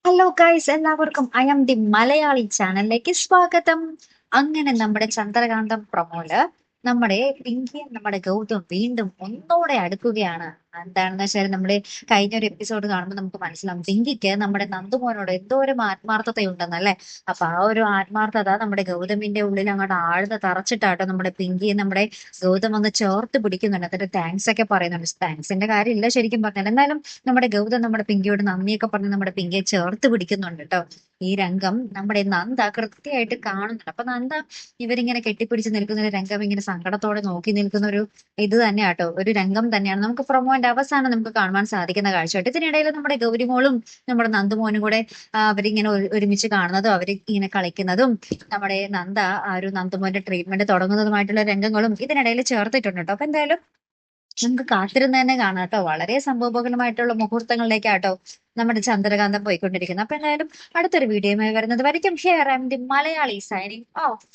Hello guys, എല്ലാവർക്കും I M the Malayali ചാനലിലേക്ക് സ്വാഗതം. അങ്ങനെ നമ്മുടെ ചന്ദ്രകാന്തം പ്രൊമോല് നമ്മുടെ പിങ്കിയും നമ്മുടെ ഗൗതം വീണ്ടും ഒന്നോടെ അടുക്കുകയാണ്. എന്താണെന്ന് വെച്ചാൽ നമ്മുടെ കഴിഞ്ഞ ഒരു എപ്പിസോഡ് കാണുമ്പോൾ നമുക്ക് മനസ്സിലാവും പിങ്കിക്ക് നമ്മുടെ നന്ദുമോനോട് എന്തോരം ആത്മാർത്ഥതയുണ്ടെന്നല്ലേ. അപ്പൊ ആ ഒരു ആത്മാർത്ഥത നമ്മുടെ ഗൗതമിന്റെ ഉള്ളിൽ അങ്ങോട്ട് ആഴ്ന്ന് തറച്ചിട്ടാട്ടോ നമ്മുടെ പിങ്കിയെ നമ്മുടെ ഗൗതം ഒന്ന് ചേർത്ത് പിടിക്കുന്നുണ്ട്. എന്നിട്ട് താങ്ക്സ് ഒക്കെ പറയുന്നുണ്ട്. താങ്ക്സിന്റെ കാര്യമില്ല ശരിക്കും പറഞ്ഞാൽ. എന്നാലും നമ്മുടെ ഗൗതം നമ്മുടെ പിങ്കിയോട് നന്ദിയൊക്കെ പറഞ്ഞ് നമ്മുടെ പിങ്കിയെ ചേർത്ത് പിടിക്കുന്നുണ്ട് കേട്ടോ. ഈ രംഗം നമ്മുടെ നന്ദ കൃത്യമായിട്ട് കാണുന്നുണ്ട്. അപ്പൊ നന്ദ ഇവരിങ്ങനെ കെട്ടിപ്പിടിച്ച് നിൽക്കുന്ന ഒരു രംഗം ഇങ്ങനെ സങ്കടത്തോടെ നോക്കി നിൽക്കുന്ന ഒരു ഇത് തന്നെയാട്ടോ, ഒരു രംഗം തന്നെയാണ് നമുക്ക് പ്രൊമോന്റെ അവസാനം നമുക്ക് കാണുവാൻ സാധിക്കുന്ന കാഴ്ചയായിട്ട്. ഇതിനിടയിൽ നമ്മുടെ ഗൗരിമോളും നമ്മുടെ നന്ദുമോനും കൂടെ അവരിങ്ങനെ ഒരുമിച്ച് കാണുന്നതും അവര് ഇങ്ങനെ കളിക്കുന്നതും നമ്മുടെ നന്ദ ആ ഒരു നന്ദുമോന്റെ ട്രീറ്റ്മെന്റ് തുടങ്ങുന്നതുമായിട്ടുള്ള രംഗങ്ങളും ഇതിനിടയിൽ ചേർത്തിട്ടുണ്ട് കേട്ടോ. അപ്പൊ എന്തായാലും നമുക്ക് കാത്തിരുന്ന് തന്നെ കാണാം കേട്ടോ. വളരെ സംഭവബഹുലമായിട്ടുള്ള മുഹൂർത്തങ്ങളിലേക്കാട്ടോ നമ്മുടെ ചന്ദ്രകാന്തം പോയിക്കൊണ്ടിരിക്കുന്നത്. അപ്പൊ എന്തായാലും അടുത്തൊരു വീഡിയോയുമായി വരുന്നത് വരയ്ക്കും. Here I M the Malayali signing off.